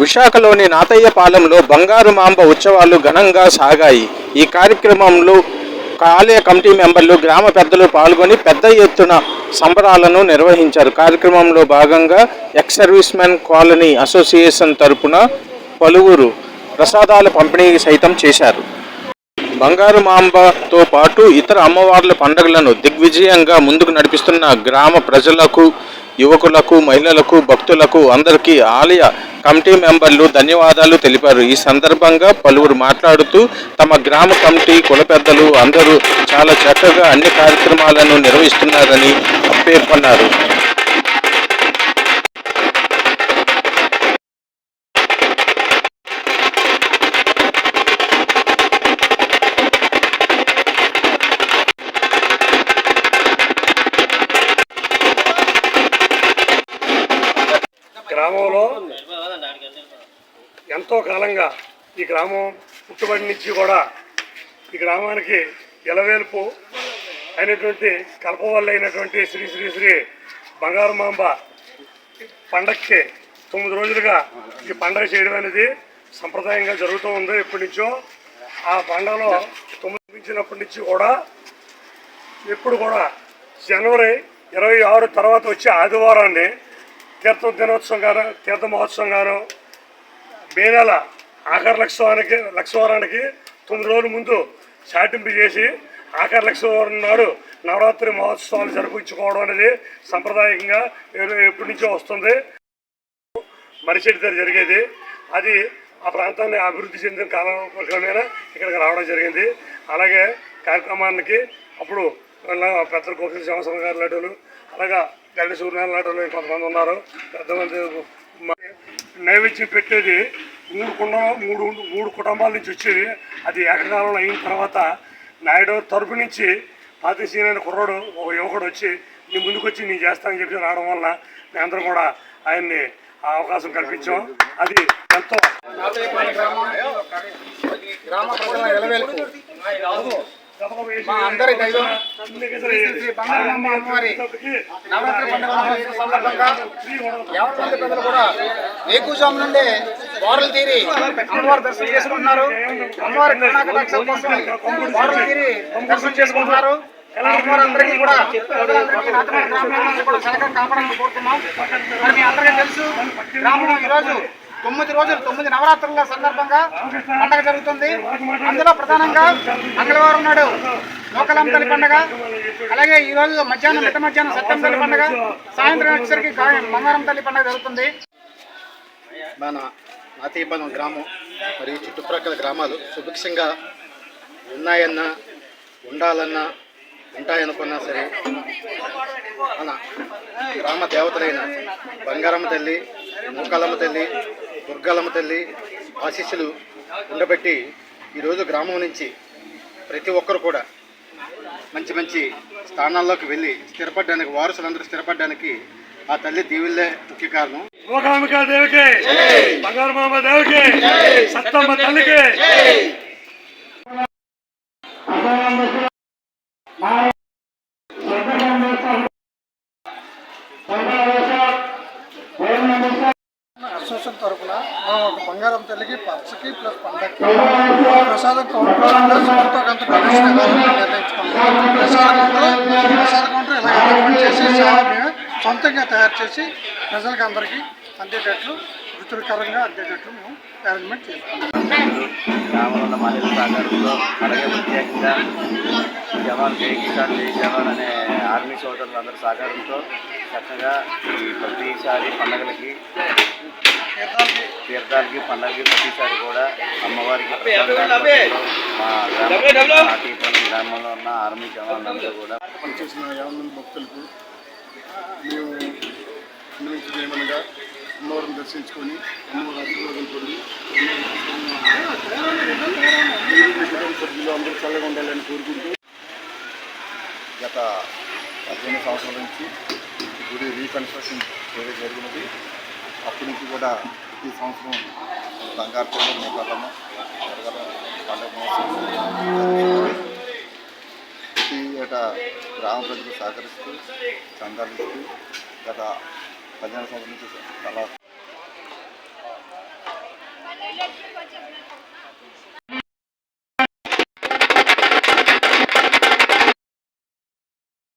విశాఖలోని నాతయ్యపాలెంలో బంగారు మాంబ ఉత్సవాలు ఘనంగా సాగాయి. ఈ కార్యక్రమంలో ఆలయ కమిటీ మెంబర్లు, గ్రామ పెద్దలు పాల్గొని పెద్ద ఎత్తున సంబరాలను నిర్వహించారు. కార్యక్రమంలో భాగంగా ex service men colony association తరపున పలువురు ప్రసాదాల పంపిణీ సైతం చేశారు. బంగారు మాంబతో పాటు ఇతర అమ్మవార్ల పండుగలను దిగ్విజయంగా ముందుకు నడిపిస్తున్న గ్రామ ప్రజలకు, యువకులకు, మహిళలకు, భక్తులకు అందరికీ ఆలయ కమిటీ మెంబర్లు ధన్యవాదాలు తెలిపారు. ఈ సందర్భంగా పలువురు మాట్లాడుతూ తమ గ్రామ కమిటీ, కుల పెద్దలు అందరూ చాలా చక్కగా అన్ని కార్యక్రమాలను నిర్వహిస్తున్నారని పేర్కొన్నారు. గ్రామంలో ఎంతో కాలంగా ఈ గ్రామం పుట్టుబడి నుంచి కూడా ఈ గ్రామానికి ఎలవేల్పు అయినటువంటి కల్పవల్లి అయినటువంటి శ్రీ శ్రీ శ్రీ బంగారు మాంబ పండగకి 9 రోజులుగా ఈ పండగ చేయడం అనేది సంప్రదాయంగా జరుగుతూ ఉంది. ఎప్పటి నుంచో ఆ పండగలో 9 నుంచి కూడా ఎప్పుడు కూడా జనవరి 26 తర్వాత వచ్చే ఆదివారాన్ని తీర్థ దినోత్సవం గాను, తీర్థ మహోత్సవం గాను, మే నెల ఆఖరి లక్షవారానికి 9 రోజుల ముందు చాటింపు చేసి ఆఖరి లక్షవారం నాడు నవరాత్రి మహోత్సవాలు జరిపించుకోవడం అనేది సంప్రదాయంగా ఎప్పటి నుంచో వస్తుంది. మరిచెడి దగ్గర జరిగేది అది ఆ ప్రాంతాన్ని అభివృద్ధి చెందిన కాలంలో ఇక్కడికి రావడం జరిగింది. అలాగే కార్యక్రమానికి అప్పుడు పెద్దలు గోపి శ్యామస్వామి గారి లాంటి, అలాగా గండి సూర్యనారాయణ లాంటి కొంతమంది ఉన్నారు. పెద్దమంది నైవేద్యం పెట్టేది 3 కుటుంబాల నుంచి వచ్చేది. అది ఏకకాలంలో అయిన తర్వాత నాయుడు తరపు నుంచి పాతిసీనైన కుర్రాడు, ఒక యువకుడు వచ్చి నీ ముందుకు వచ్చి నేను చేస్తానని చెప్పి రావడం వల్ల మేమందరం కూడా ఆయన్ని ఆ అవకాశం కల్పించాం. అది ఎంతో మా అందరి దైవం శ్రీ బంగారమ్మ అమ్మవారి నవరాత్రి పండుగ సందర్భంగా 50 మంది ప్రజలు కూడా వేకుజాము నుండి వారలు తీరి అమ్మవారి దర్శనం చేసుకుంటున్నారు. అమ్మవారి కటాక్షం కోసం వారలు తీరి దర్శనం చేసుకుంటున్నారు. అమ్మవారందరికీ కూడా చక్కగా కాపాడాలని కోరుతున్నాం. మరి మీ అందరికీ తెలుసు, గ్రామంలో ఈరోజు 9 రోజులు 9 నవరాత్రుల సందర్భంగా పండుగ జరుగుతుంది. అందులో ప్రధానంగా మంగళవారం నాడు నూకలమ్మ తల్లి పండుగ, అలాగే ఈరోజు మిట్ట మధ్యాహ్నం సత్యం తల్లి పండుగ, సాయంత్రం వచ్చేసరికి బంగారం తల్లి పండుగ జరుగుతుంది. మన నాతయ్యపాలెం గ్రామం మరియు చుట్టుప్రక్కల గ్రామాలు సుభిక్షంగా ఉన్నాయన్నా, ఉండాలన్నా, ఉంటాయనుకున్నా సరే మన గ్రామ దేవతలైన బంగారమ్మ తల్లి, నూకలమ్మ తల్లి, దుర్గాలమ్మ తల్లి ఆశీస్సులు ఉండబట్టి ఈరోజు గ్రామం నుంచి ప్రతి ఒక్కరు కూడా మంచి మంచి స్థానాల్లోకి వెళ్ళి స్థిరపడడానికి, వారసులందరూ స్థిరపడడానికి ఆ తల్లి దీవులే ముఖ్య కారణం. మూకాంబికా దేవికి, బంగారు మాంబ దేవికి, సత్తమ్మ తల్లికి. అసోసియేషన్ తరఫున బంగారం తల్లికి పచ్చకి ప్లస్ పండగకి ప్రసాదం కౌంటర్ నిర్ణయించుకున్నాం. ప్రసాదం కౌంటర్ ఇలా అరేంజ్మెంట్ చేసి చాలా మేము సొంతంగా తయారు చేసి ప్రజలకి అందరికీ అందేటట్లు, రుచికరంగా అందేటట్లు మేము అరేంజ్మెంట్ చేసుకున్నాం. గ్రామంలో ఉన్న మహిళల సహకారంలో, అలాగే ప్రత్యేకంగా జవాన్ జై కిసాన్ జై జవాన్ అనే ఆర్మీ సోదరులు అందరి సహకారంతో చక్కగా ఈ ప్రతిసారి పండుగలకి, తీర్థాలకి, పండుగకి ప్రతిసారి కూడా అమ్మవారికి మా నాతయ్యపాలెం గ్రామంలో ఉన్న ఆర్మీ జవాన్లందరూ కూడా పనిచేసిన 50 మంది భక్తులకు మేము నిర్వహించమనగా అమ్మవారిని దర్శించుకొని అమ్మవారి ఆశీర్వాదం పొంది సభ్యులు అందరూ చల్లగా ఉండాలని కోరుకుంటూ గత 15 సంవత్సరాల నుంచి గుడి రీకన్స్ట్రక్షన్ చేయడం జరిగినది. అప్పటి నుంచి కూడా ప్రతి సంవత్సరం బంగారు తల్లి, నూకలమ్మ పండుగ ప్రతి ఏటా గ్రామ ప్రజలు సహకరిస్తూ చందాలు ఇస్తూ గత 15 సంవత్సరాల నుంచి చాలా మహాలక్ష్మి